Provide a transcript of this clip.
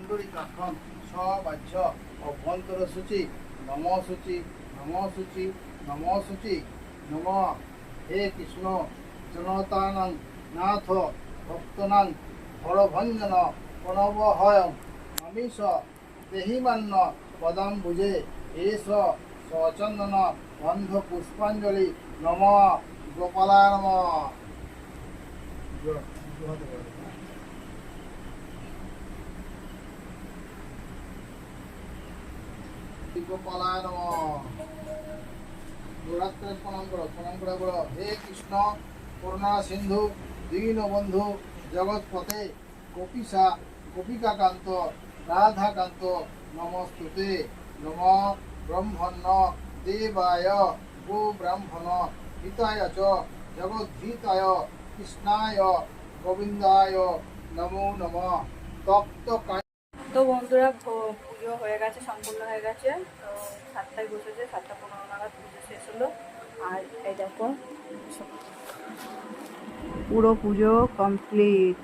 পুণ্ডরীকাক্ষং সবাহ্য অভ্যন্তর সূচি নম সূচি নম সূচি নম সূচি নম। হে কৃষ্ণ জনতানাং নাথ ভক্তনাং হরভঞ্জন প্রণবহয়ং অমিষ দেহিমান্য পদাম্বুজে এষ সচন্দন বন্ধ পুষ্পাঞ্জলি নম। গোপালায় নম। গোপালায় নম। গোরাত্রে প্রণাম করো, প্রণাম করে বলো, হে কৃষ্ণ করুণা সিন্ধু দীনবন্ধু জগৎপতে গোপীশা গোপিকাকান্ত রাধাকান্ত নমস্তুতে। নম ব্রহ্মণ্য দেবায় গো ব্রাহ্মণ হিতায় চ জগদ্ধিতায় কৃষ্ণায় গোবিন্দায় নমো নমঃ। তপ্ত তো বন্ধুরা পুজো হয়ে গেছে, সম্পূর্ণ হয়ে গেছে। তো 7টায় বসেছে, 7:15 নাগাদ পুজো শেষ হলো। আর এই দেখো পুরো পুজো কমপ্লিট।